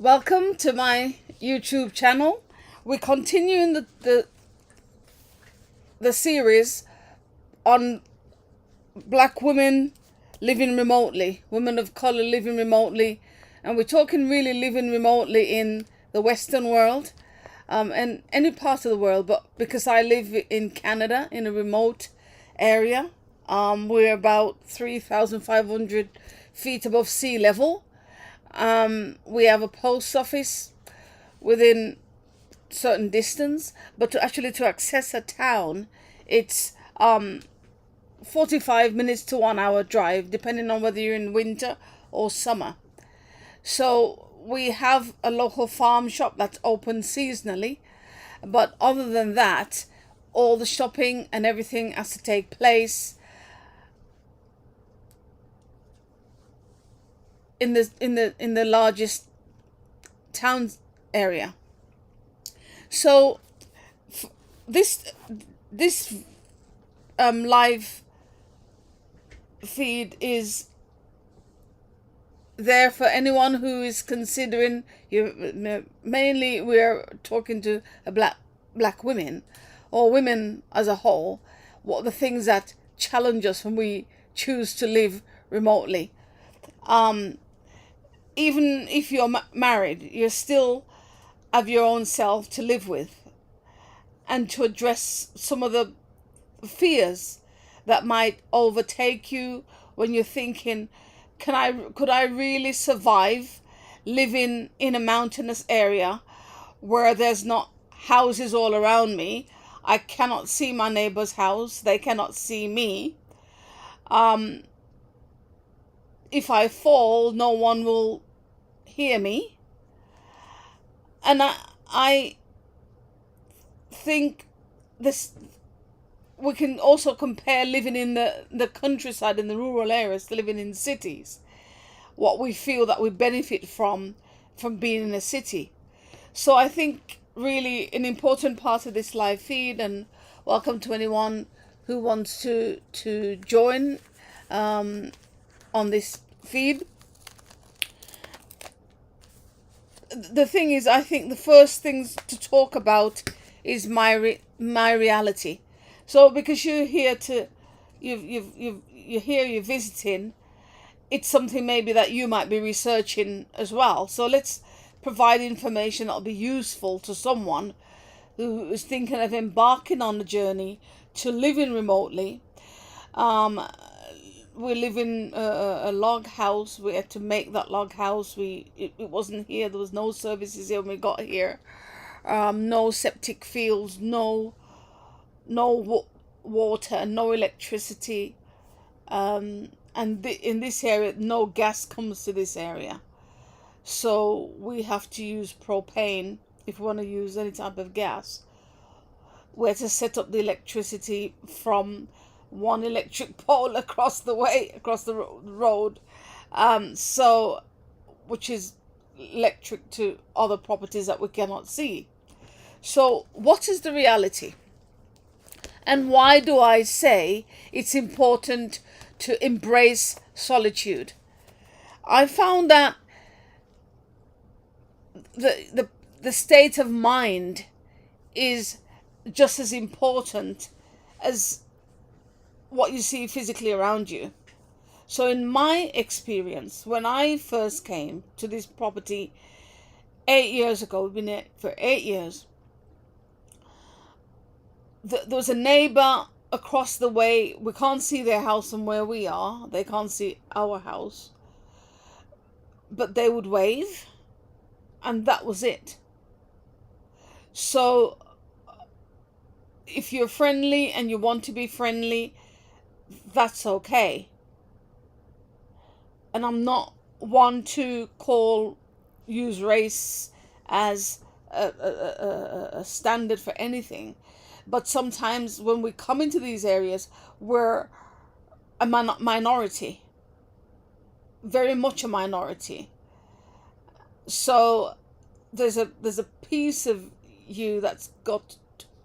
Welcome to my YouTube channel. We're continuing the series on black women living remotely, women of color living remotely, and we're talking really living remotely in the Western world, and any part of the world. But because I live in Canada in a remote area, we're about 3,500 feet above sea level. We have a post office within certain distance, but to access a town, it's 45 minutes to 1 hour drive, depending on whether you're in winter or summer. So we have a local farm shop that's open seasonally, but other than that, all the shopping and everything has to take place in the largest town area. So this live feed is there for anyone who is considering you. Mainly we're talking to black women or women as a whole. What are the things that challenge us when we choose to live remotely? Even if you're married, you still have your own self to live with and to address some of the fears that might overtake you when you're thinking, could I really survive living in a mountainous area where there's not houses all around me? I cannot see my neighbor's house. They cannot see me. If I fall, no one will hear me. And I think this, we can also compare living in the countryside, in the rural areas, to living in cities. What we feel that we benefit from being in a city. So I think really an important part of this live feed, and welcome to anyone who wants to join on this feed. The thing is, I think the first things to talk about is my reality. So because you're here you're visiting, it's something maybe that you might be researching as well. So let's provide information that'll be useful to someone who is thinking of embarking on a journey to living remotely. We live in a log house. We had to make that log house. It wasn't here. There was no services here when we got here. No septic fields, no water, no electricity. And in this area, no gas comes to this area. So we have to use propane if we want to use any type of gas. We had to set up the electricity from one electric pole across the road, so which is electric to other properties that we cannot see. So what is the reality, and why do I say it's important to embrace solitude? I found that the state of mind is just as important as what you see physically around you. So in my experience, when I first came to this property 8 years ago, we've been there for 8 years, there was a neighbor across the way. We can't see their house from where we are. They can't see our house. But they would wave, and that was it. So if you're friendly and you want to be friendly, that's okay. And I'm not one to use race as a standard for anything. But sometimes when we come into these areas, we're a minority. Very much a minority. So there's a piece of you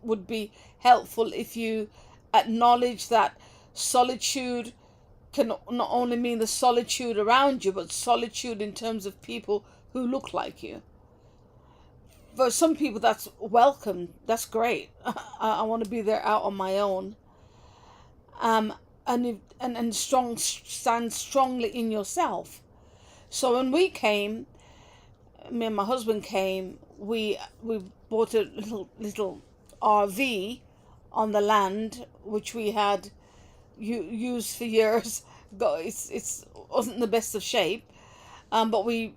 would be helpful if you acknowledge that solitude can not only mean the solitude around you, but solitude in terms of people who look like you. For some people, that's welcome. That's great. I want to be there out on my own. Um, and stand strongly in yourself. So when we came, me and my husband came. We bought a little RV on the land which we had used for years. It's wasn't the best of shape, but we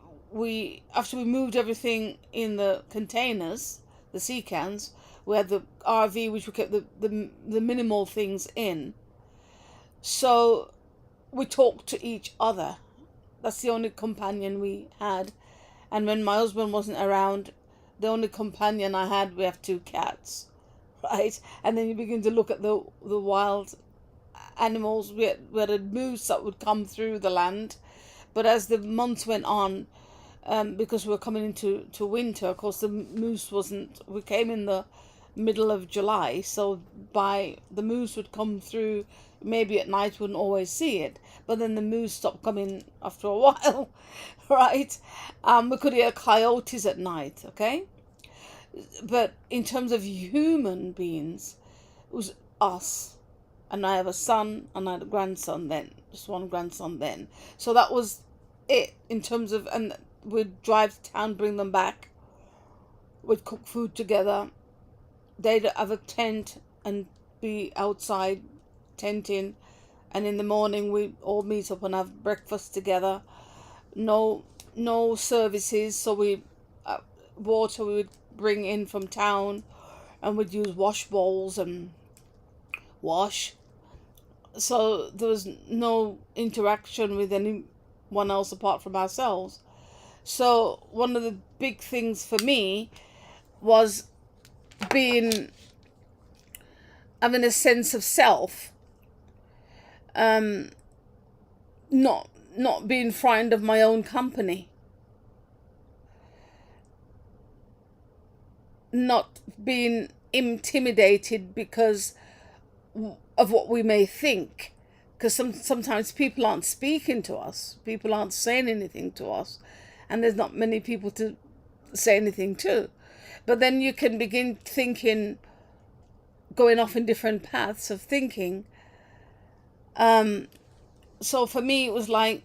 after we moved everything in the containers, the sea cans, we had the RV which we kept the minimal things in. So we talked to each other. That's the only companion we had. And when my husband wasn't around, the only companion I had, we have two cats, right? And then you begin to look at the wild animals. We had a moose that would come through the land. But as the months went on, because we were coming into winter, of course, the moose wasn't. We came in the middle of July, so the moose would come through. Maybe at night wouldn't always see it, but then the moose stopped coming after a while, right? We could hear coyotes at night, okay? But in terms of human beings, it was us. And I have a son and I had a grandson then, just one grandson then. So that was it in terms of, and we'd drive to town, bring them back. We'd cook food together. They'd have a tent and be outside tenting. And in the morning we all meet up and have breakfast together. No services, so water we would bring in from town, and we'd use wash bowls and wash. So there was no interaction with anyone else apart from ourselves. So one of the big things for me was having a sense of self, not being frightened of my own company, not being intimidated because of what we may think, because sometimes people aren't speaking to us, people aren't saying anything to us, and there's not many people to say anything to. But then you can begin thinking, going off in different paths of thinking. So for me, it was like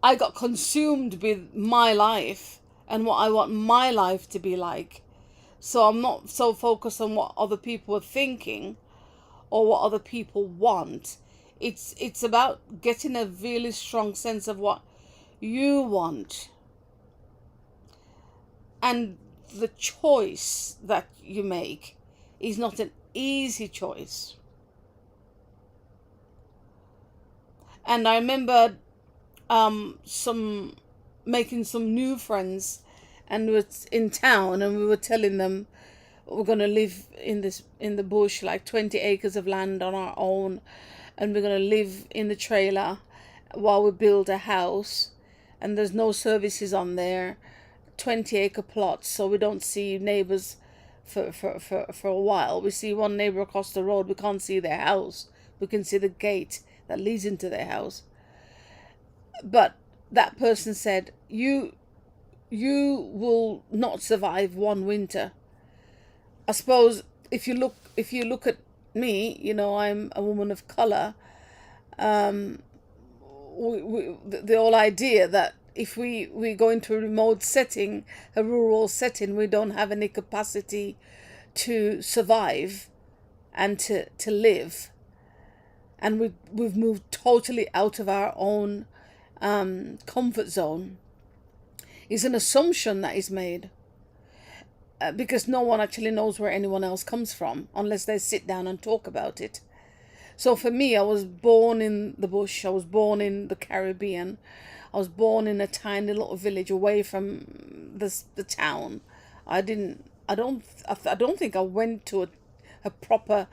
I got consumed with my life and what I want my life to be like. So I'm not so focused on what other people are thinking or what other people want. It's about getting a really strong sense of what you want. And the choice that you make is not an easy choice. And I remember making some new friends, and we were in town, and we were telling them we're going to live in the bush, like 20 acres of land on our own, and we're going to live in the trailer while we build a house, and there's no services on there, 20-acre plots, so we don't see neighbors for a while. We see one neighbor across the road, we can't see their house, we can see the gate that leads into their house. But that person said, you will not survive one winter. I suppose if you look at me, I'm a woman of color. The whole idea that if we go into a remote setting, a rural setting, we don't have any capacity to survive and to live. And we've moved totally out of our own comfort zone. Is an assumption that is made because no one actually knows where anyone else comes from unless they sit down and talk about it. So for me, I was born in the bush. I was born in the Caribbean. I was born in a tiny little village away from the town. I don't think I went to a proper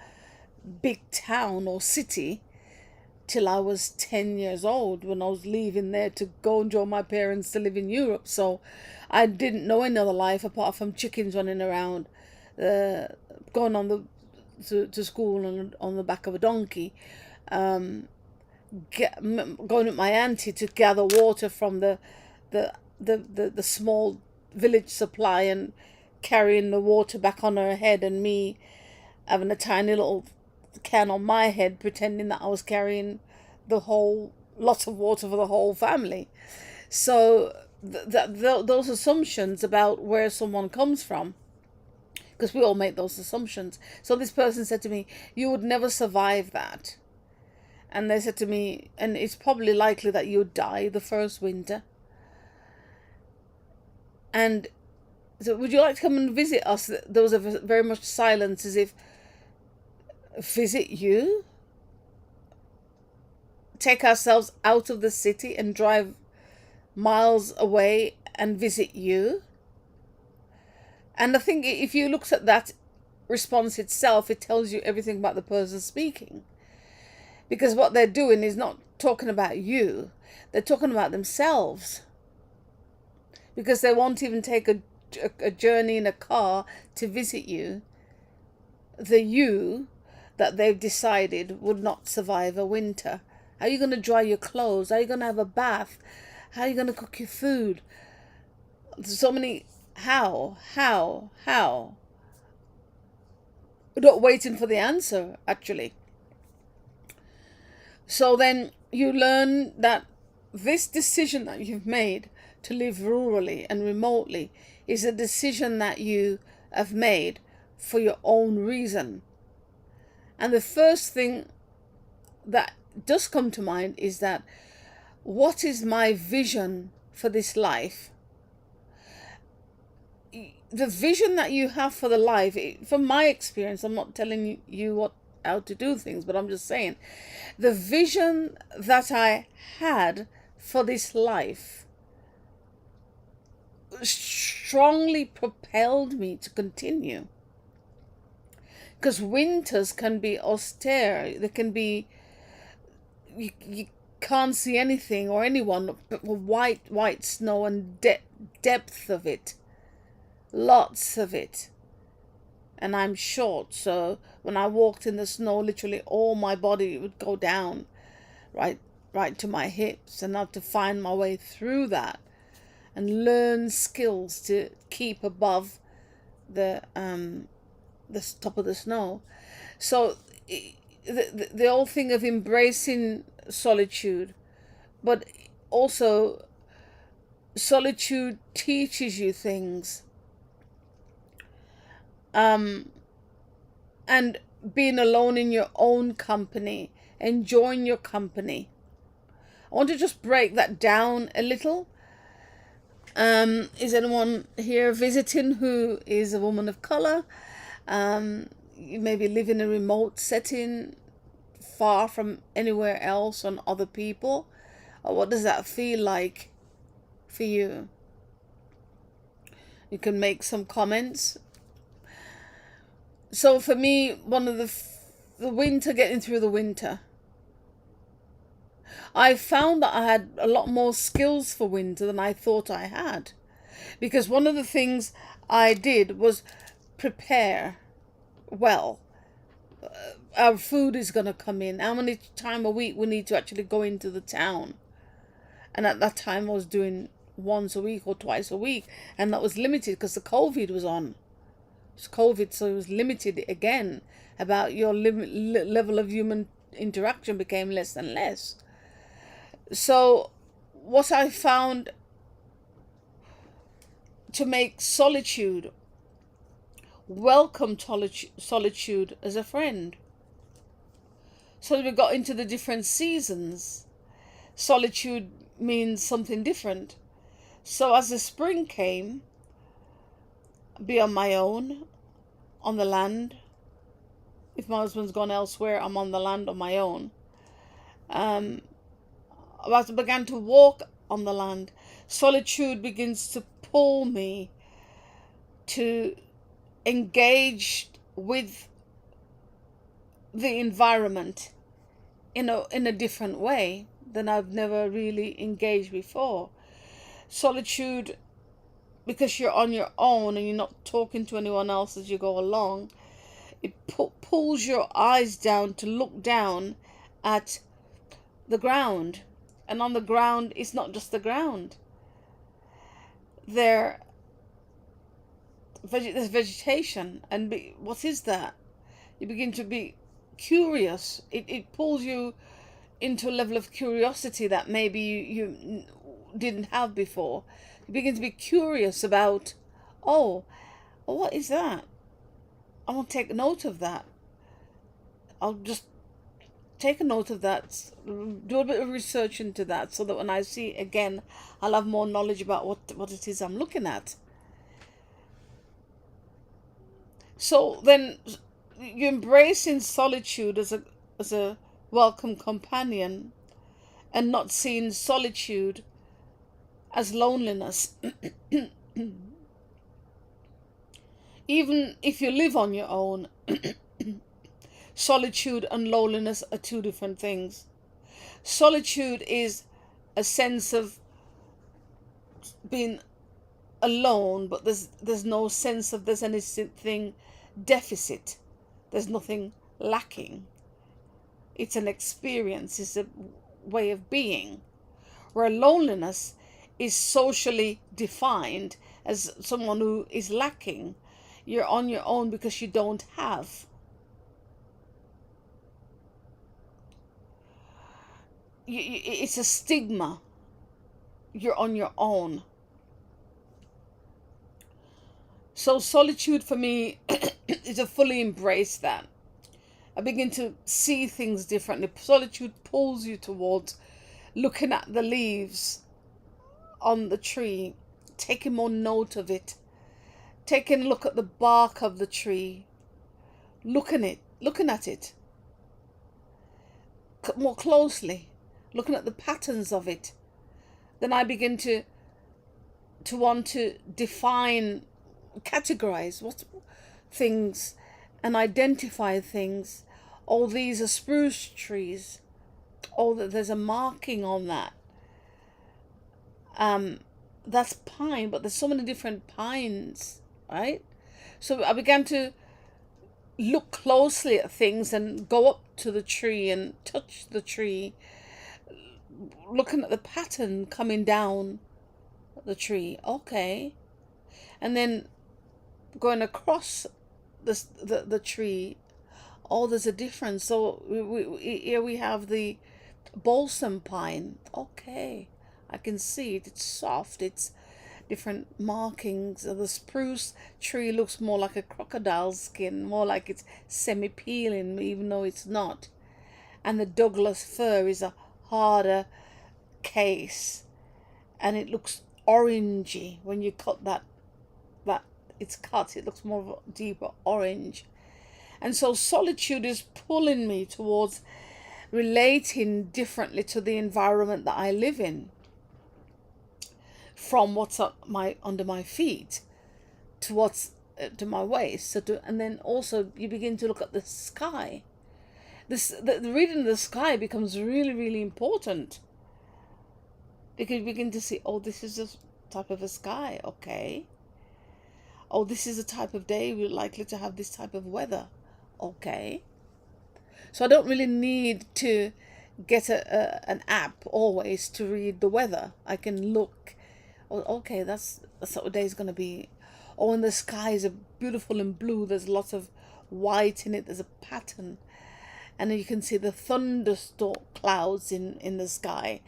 big town or city till I was 10 years old, when I was leaving there to go and join my parents to live in Europe. So I didn't know any other life apart from chickens running around, going to school on the back of a donkey, going with my auntie to gather water from the small village supply and carrying the water back on her head, and me having a tiny little can on my head, pretending that I was carrying the whole lot of water for the whole family. So those assumptions about where someone comes from, because we all make those assumptions. So this person said to me, "You would never survive that." And they said to me, "And it's probably likely that you'd die the first winter. And so would you like to come and visit us?" There was a very much silence, as if, visit you? Take ourselves out of the city and drive miles away and visit you? And I think if you looked at that response itself, it tells you everything about the person speaking. Because what they're doing is not talking about you, they're talking about themselves. Because they won't even take a journey in a car to visit you. The you that they've decided would not survive a winter. How are you going to dry your clothes? How are you going to have a bath? How are you going to cook your food? So many how. We're not waiting for the answer, actually. So then you learn that this decision that you've made to live rurally and remotely is a decision that you have made for your own reason. And the first thing that does come to mind is that, what is my vision for this life? The vision that you have for the life, from my experience, I'm not telling you how to do things, but I'm just saying, the vision that I had for this life strongly propelled me to continue. Because winters can be austere, they can be, you can't see anything or anyone but white snow and depth of it, lots of it. And I'm short, so when I walked in the snow, literally all my body would go down right to my hips, and I had to find my way through that and learn skills to keep above the top of the snow. So the whole thing of embracing solitude, but also solitude teaches you things. And being alone in your own company, enjoying your company. I want to just break that down a little. Is anyone here visiting who is a woman of color? You maybe live in a remote setting, far from anywhere else and other people. Or what does that feel like for you? You can make some comments. So for me, one of the winter, getting through the winter, I found that I had a lot more skills for winter than I thought I had. Because one of the things I did was prepare well. Our food is going to come in. How many times a week we need to actually go into the town. And at that time I was doing once a week or twice a week. And that was limited because the COVID was on. It's COVID, so it was limited again. About your level of human interaction became less and less. So what I found to make solitude, welcome solitude as a friend. So we got into the different seasons. Solitude means something different. So as the spring came, be on my own, on the land. If my husband's gone elsewhere, I'm on the land on my own. As I began to walk on the land, solitude begins to pull me to engage with the environment in a different way than I've never really engaged before. Solitude, because you're on your own and you're not talking to anyone else as you go along, it pulls your eyes down to look down at the ground. And on the ground, it's not just the ground. There there's vegetation, and what is that? You begin to be curious. It pulls you into a level of curiosity that maybe you didn't have before. You begin to be curious about, oh, what is that? I want to take note of that. I'll just take a note of that, do a bit of research into that, so that when I see it again, I'll have more knowledge about what it is I'm looking at. So then you're embracing solitude as a welcome companion, and not seeing solitude as loneliness. Even if you live on your own, solitude and loneliness are two different things. Solitude is a sense of being alone, but there's no sense of there's anything deficit. There's nothing lacking. It's an experience, it's a way of being. Where loneliness is socially defined as someone who is lacking. You're on your own because you don't have. It's a stigma. You're on your own. So solitude for me is to fully embrace that. I begin to see things differently. Solitude pulls you towards looking at the leaves on the tree, taking more note of it, taking a look at the bark of the tree, looking at it more closely, looking at the patterns of it. Then I begin to want to define, categorize what things and identify things. Oh, these are spruce trees. Oh, there's a marking on that. That's pine, but there's so many different pines, right? So I began to look closely at things and go up to the tree and touch the tree, looking at the pattern coming down the tree. Okay. And then going across the tree. Oh, there's a difference. So here we have the balsam pine. Okay, I can see it. It's soft. It's different markings. The spruce tree looks more like a crocodile skin, more like it's semi-peeling, even though it's not. And the Douglas fir is a harder case, and it looks orangey when you cut that it's cut. It looks more of a deeper orange. And so solitude is pulling me towards relating differently to the environment that I live in, from what's under my feet to what's to my waist. And then also you begin to look at the sky. The reading of the sky becomes really, really important, because you begin to see, oh, this is a type of a sky. Okay. Oh, this is a type of day we're likely to have this type of weather. Okay. So I don't really need to get an app always to read the weather. I can look. Oh, okay, that's what the day is going to be. Oh, and the skies are beautiful and blue. There's lots of white in it. There's a pattern. And then you can see the thunderstorm clouds in the sky.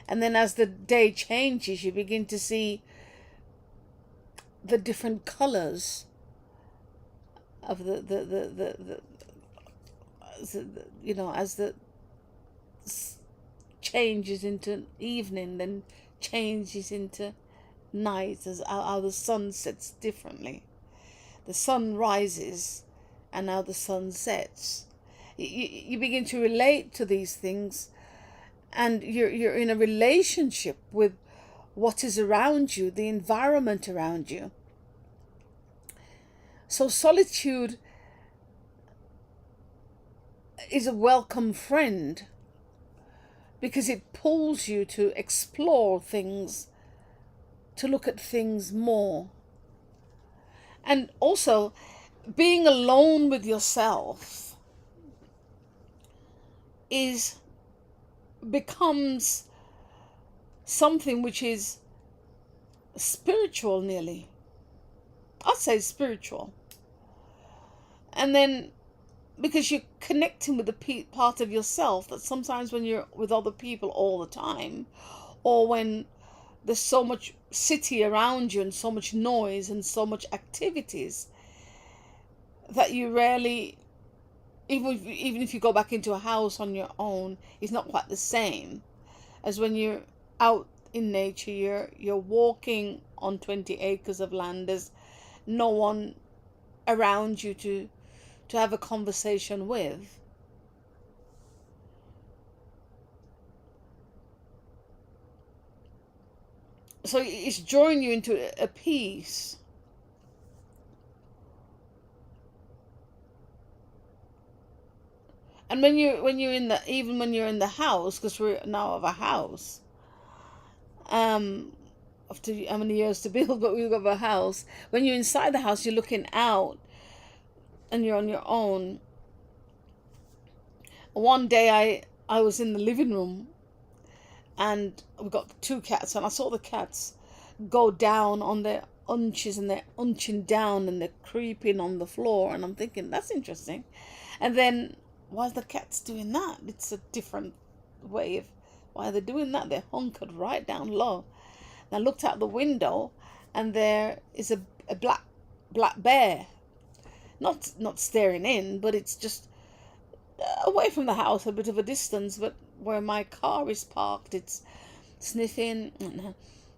And then as the day changes, you begin to see the different colors of the you know, as the changes into evening, then changes into night, as how the sun sets differently. The sun rises and now the sun sets. You begin to relate to these things, and you're in a relationship with what is around you, the environment around you. So solitude is a welcome friend, because it pulls you to explore things, to look at things more. And also, being alone with yourself becomes something which is spiritual nearly. I'd say spiritual. And then because you're connecting with the part of yourself that sometimes when you're with other people all the time, or when there's so much city around you and so much noise and so much activities, that you rarely, even if you go back into a house on your own, it's not quite the same as when you're out in nature. You're walking on 20 acres of land. There's no one around you to have a conversation with. So it's drawing you into a peace. And when you're in the, even when you're in the house, because we're now of a house, after how many years to build, but we've got a house. When you're inside the house, you're looking out, and you're on your own. One day I was in the living room, and we got two cats, and I saw the cats go down on their hunches, and they're hunching down and they're creeping on the floor, and I'm thinking that's interesting. And then, why are the cats doing that? It's a different way of why they're doing that. They're hunkered right down low. And I looked out the window, and there is a black bear, not staring in, but it's just away from the house, a bit of a distance, but where my car is parked, it's sniffing,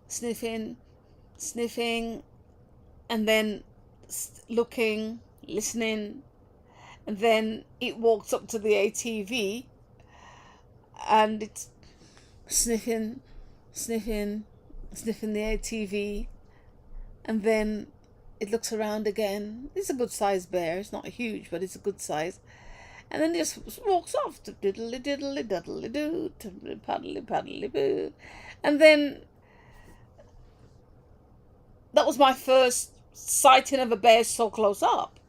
sniffing, sniffing, and then looking, listening, and then it walks up to the ATV, and it's sniffing, sniffing, sniffing the ATV, and then it looks around again. It's a good sized bear. It's not huge, but it's a good size. And then it just walks off to diddly diddly diddly doo, to paddly paddly boo. And then that was my first sighting of a bear so close up.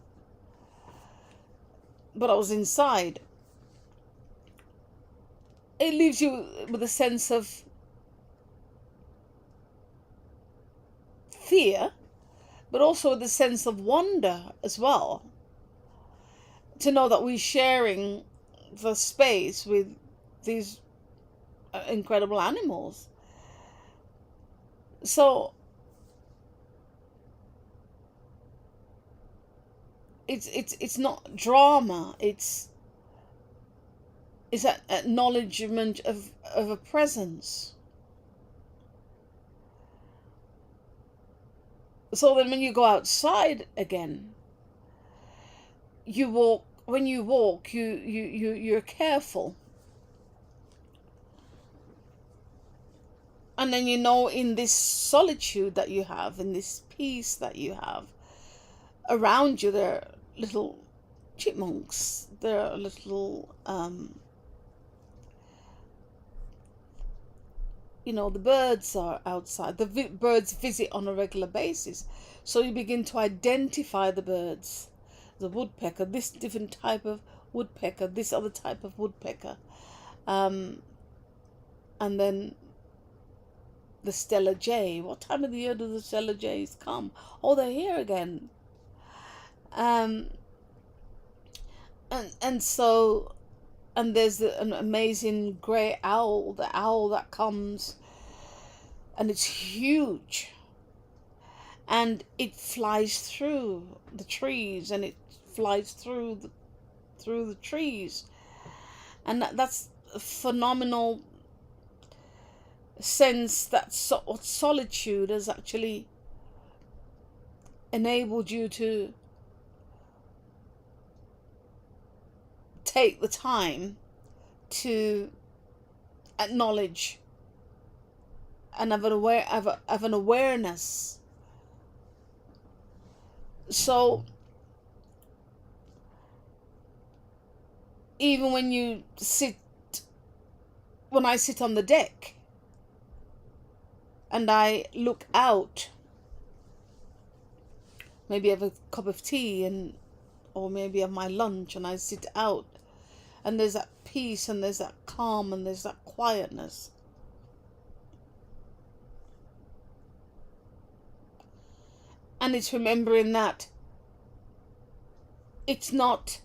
But I was inside. It leaves you with a sense of fear, but also with a sense of wonder as well. To know that we're sharing the space with these incredible animals. So it's not drama. It's that acknowledgement of a presence. So then when you go outside again, you walk. When you walk, you're careful, and then in this solitude that you have, in this peace that you have around you, there are little chipmunks. There are little the birds are outside. The birds visit on a regular basis, so you begin to identify the birds. The woodpecker, this different type of woodpecker, this other type of woodpecker, and then the Stella Jay. What time of the year do the Stella Jays come? Oh, they're here again. And so, and there's an amazing grey owl, the owl that comes, and it's huge, and it flies through the trees, and it flies through the trees, and that's a phenomenal sense that solitude has actually enabled you to take the time to acknowledge and have an awareness. So even when I sit on the deck and I look out, maybe have a cup of tea or maybe have my lunch, and I sit out, and there's that peace, and there's that calm, and there's that quietness. And it's remembering that it's not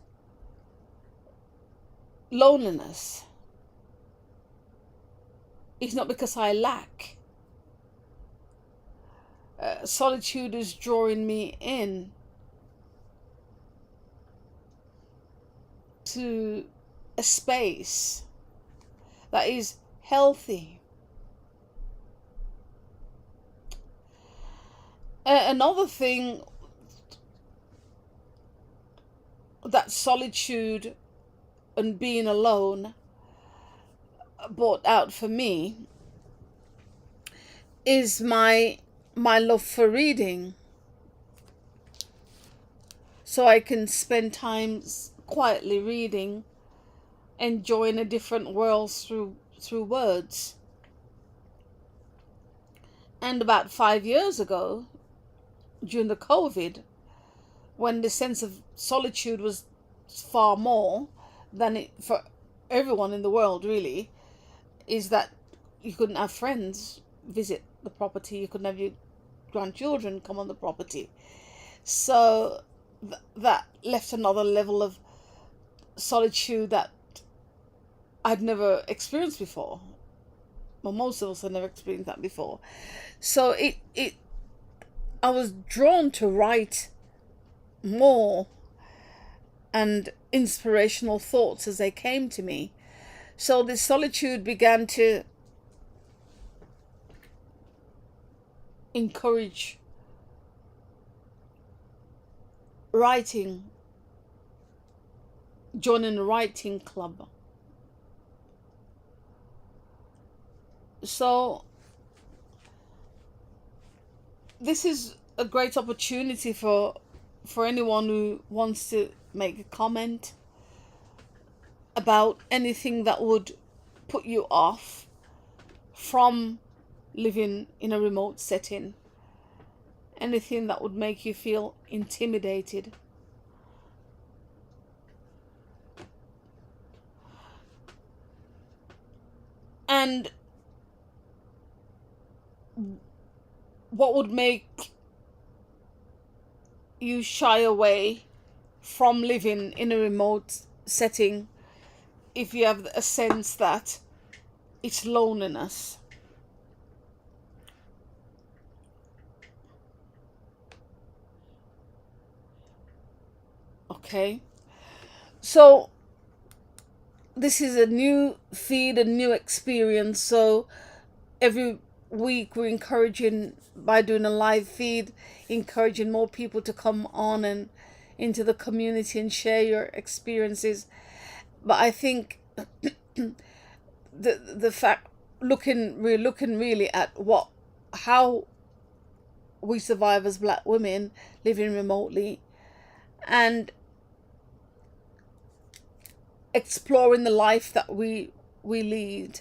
loneliness. It's not because I lack. Solitude is drawing me in to a space that is healthy. Another thing that solitude and being alone brought out for me is my love for reading. So I can spend times quietly reading, enjoying a different world through words. And about 5 years ago, during the COVID, when the sense of solitude was far more than it for everyone in the world really, is that you couldn't have friends visit the property, you couldn't have your grandchildren come on the property. So that left another level of solitude that I'd never experienced before. Well, most of us have never experienced that before. So I was drawn to write more and inspirational thoughts as they came to me. So this solitude began to encourage writing, joining a writing club. So this is a great opportunity for anyone who wants to make a comment about anything that would put you off from living in a remote setting, anything that would make you feel intimidated. And what would make you shy away from living in a remote setting if you have a sense that it's loneliness. Okay, so this is a new feed, a new experience. So every week we're encouraging, by doing a live feed, encouraging more people to come on and into the community and share your experiences. But I think the fact, looking really at how we survive as black women living remotely, and exploring the life that we lead.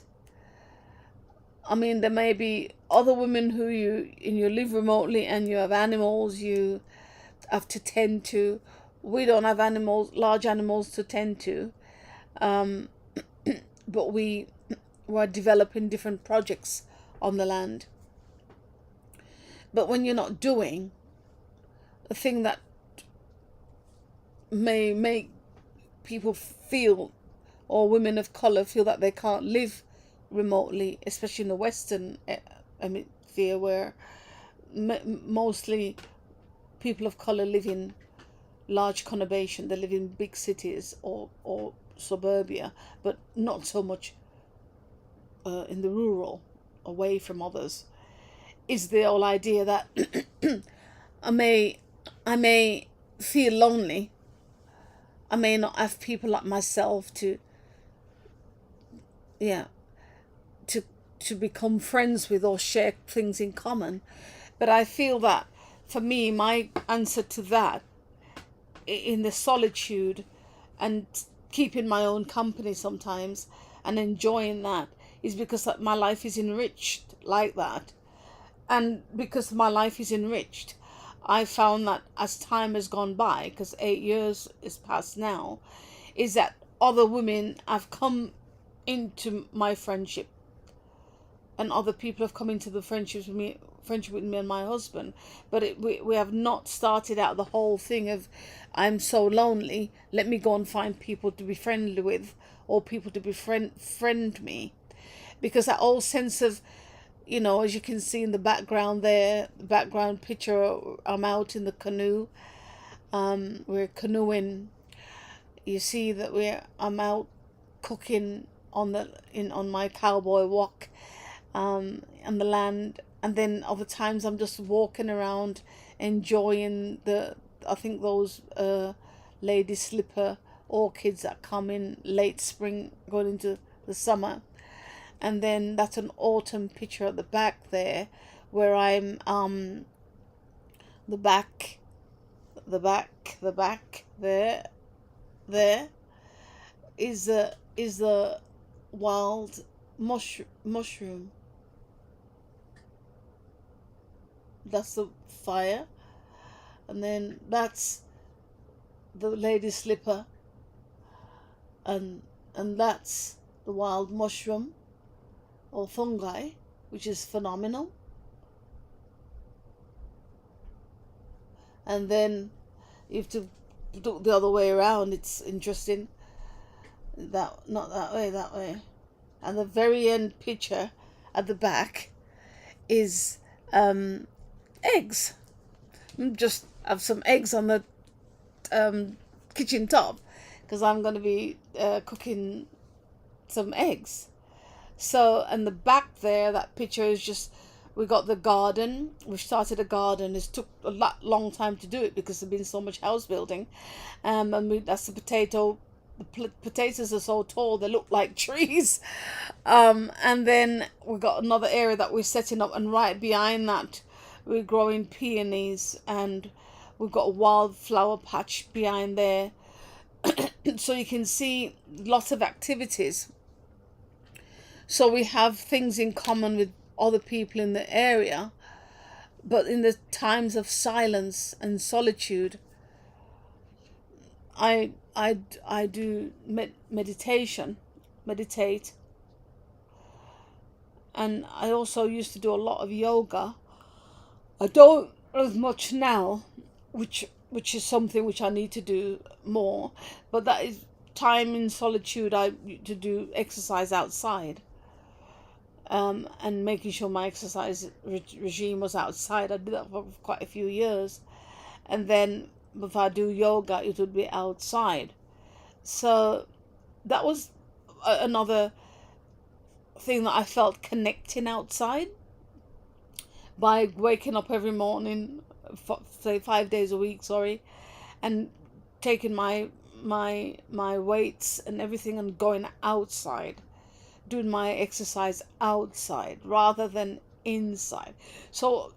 I mean, there may be other women who you live remotely and you have animals you have to tend to. We don't have large animals to tend to, but we were developing different projects on the land. But when you're not doing a thing that may make people feel, or women of color feel, that they can't live remotely, especially in the Western hemisphere, where mostly people of color live in large conurbation. They live in big cities or suburbia, but not so much in the rural, away from others. Is the whole idea that I may feel lonely. I may not have people like myself to become friends with or share things in common. But I feel that for me, my answer to that, in the solitude and keeping my own company sometimes and enjoying that, is because that my life is enriched like that. And because my life is enriched, I found that as time has gone by, because 8 years is past now, is that other women have come into my friendship, and other people have come into the friendships with me friendship with me and my husband, but we have not started out the whole thing of I'm so lonely, let me go and find people to be friendly with, or people to befriend me. Because that old sense of, as you can see in the background there, the background picture, I'm out in the canoe. We're canoeing. You see that I'm out cooking on my cowboy walk, on the land, and then other times I'm just walking around enjoying I think those lady slipper orchids that come in late spring going into the summer. And then that's an autumn picture at the back there, where I'm the back there is the wild mushroom. That's the fire. And then that's the lady slipper, and that's the wild mushroom or fungi, which is phenomenal. And then you have to look the other way around. It's interesting. Not that way, that way. And the very end picture at the back is eggs. Just have some eggs on the kitchen top, because I'm going to be cooking some eggs. So, and the back there, that picture is just, we got the garden. We started a garden. It took a long time to do it because there's been so much house building. That's the potato. The potatoes are so tall they look like trees. And then we got another area that we're setting up, and right behind that we're growing peonies, and we've got a wildflower patch behind there. So you can see lots of activities. So we have things in common with other people in the area, but in the times of silence and solitude, I do meditate, and I also used to do a lot of yoga. I don't as much now, which is something which I need to do more, but that is time in solitude. I to do exercise outside. And making sure my exercise regime was outside. I did that for quite a few years. And then if I do yoga, it would be outside. So that was another thing that I felt connecting outside by waking up every morning, say 5 days a week, and taking my weights and everything and going outside, doing my exercise outside rather than inside. So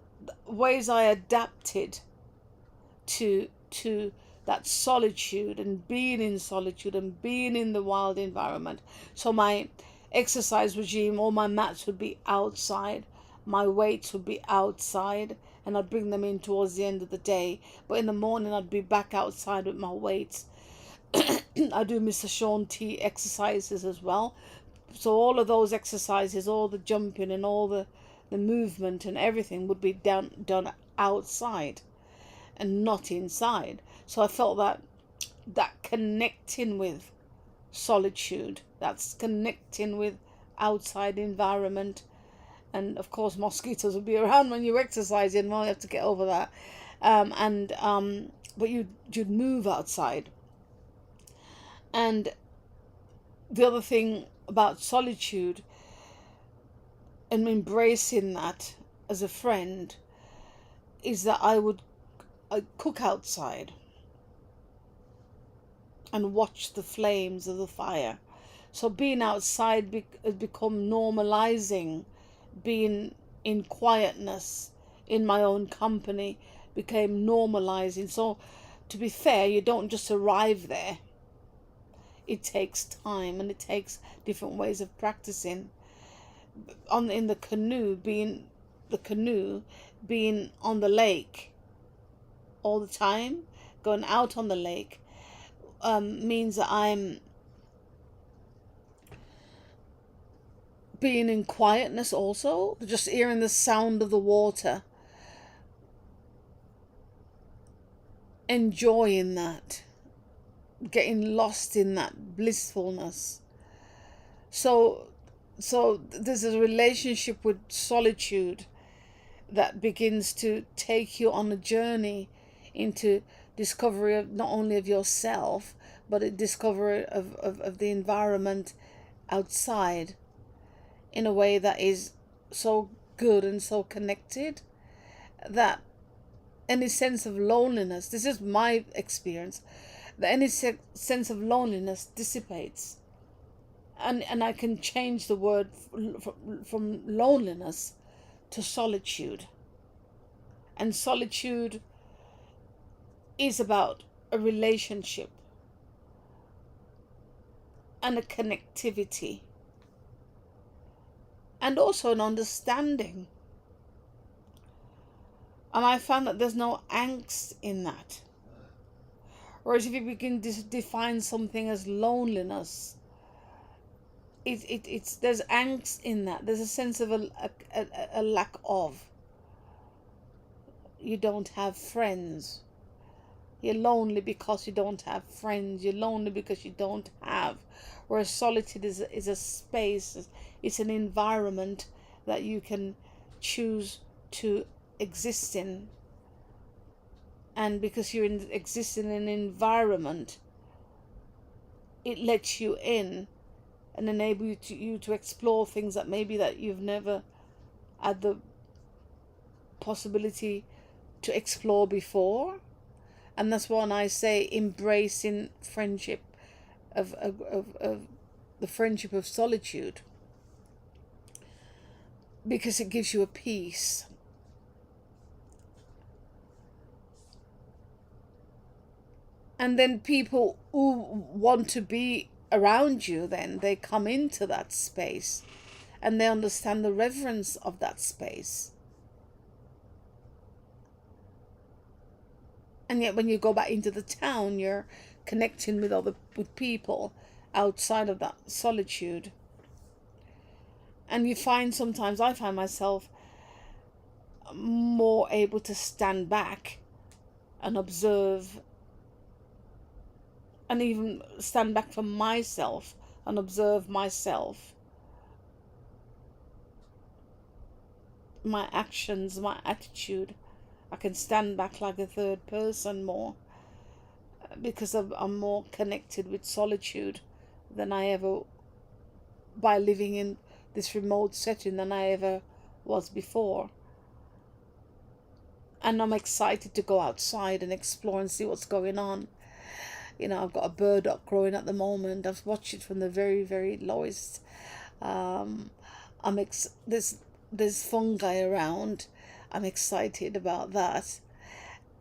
ways I adapted to that solitude and being in solitude and being in the wild environment. So my exercise regime, all my mats would be outside, my weights would be outside, and I'd bring them in towards the end of the day. But in the morning I'd be back outside with my weights. I do Mr. Sean T exercises as well. So all of those exercises, all the jumping and all the movement and everything would be done outside and not inside. So I felt that connecting with solitude, that's connecting with outside environment. And of course mosquitoes will be around when you're exercising. Well, you have to get over that. But you'd move outside. And the other thing about solitude and embracing that as a friend is that I'd cook outside and watch the flames of the fire. So being outside has become normalizing. Being in quietness, in my own company, became normalizing. So to be fair, you don't just arrive there. It takes time, and it takes different ways of practicing. In the canoe, being on the lake all the time, going out on the lake, means that I'm being in quietness also, just hearing the sound of the water, enjoying that, getting lost in that blissfulness. So there's a relationship with solitude that begins to take you on a journey into discovery of not only of yourself, but a discovery of the environment outside, in a way that is so good and so connected that any sense of loneliness, this is my experience, that any sense of loneliness dissipates. And I can change the word from loneliness to solitude. And solitude is about a relationship and a connectivity and also an understanding. And I found that there's no angst in that. Whereas if you begin to define something as loneliness, it's there's angst in that. There's a sense of a lack of. You don't have friends. You're lonely because you don't have friends. You're lonely because you don't have. Whereas solitude is a space, it's an environment that you can choose to exist in. And because you're exist in an environment, it lets you in and enable you to explore things that maybe that you've never had the possibility to explore before. And that's when I say embracing friendship of the friendship of solitude, because it gives you a peace. And then people who want to be around you, then they come into that space and they understand the reverence of that space. And yet when you go back into the town, you're connecting with people outside of that solitude. And you find sometimes, I find myself more able to stand back and observe, and even stand back from myself and observe myself, my actions, my attitude. I can stand back like a third person more, because I'm more connected with solitude than I ever, by living in this remote setting, than I ever was before. And I'm excited to go outside and explore and see what's going on. You know, I've got a burdock growing at the moment. I've watched it from the very, very lowest. There's fungi around. I'm excited about that.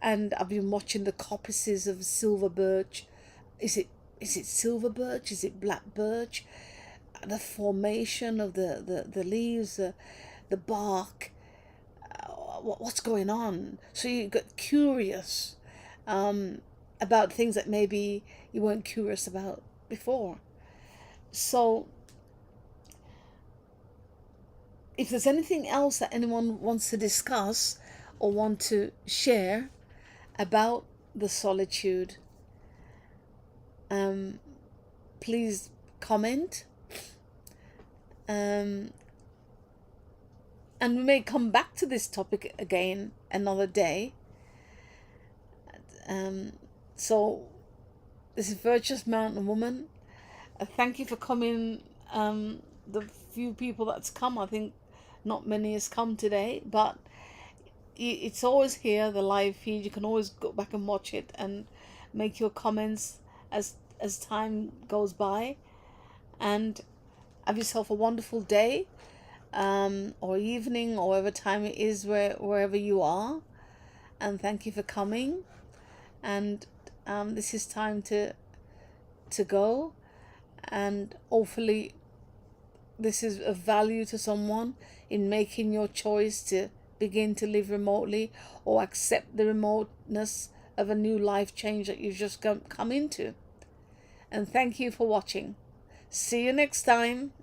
And I've been watching the coppices of silver birch. Is it silver birch? Is it black birch? The formation of the leaves, the bark. What's going on? So you get curious about things that maybe you weren't curious about before. So if there's anything else that anyone wants to discuss or want to share about the solitude, please comment. And we may come back to this topic again another day. So this is Virtuous Mountain Woman. Thank you for coming. The few people that's come, I think not many has come today, but it's always here, the live feed. You can always go back and watch it and make your comments as time goes by. And have yourself a wonderful day, or evening, or whatever time it is wherever you are. And thank you for coming. And this is time to go, and hopefully this is of value to someone in making your choice to begin to live remotely or accept the remoteness of a new life change that you've just come into. And thank you for watching. See you next time.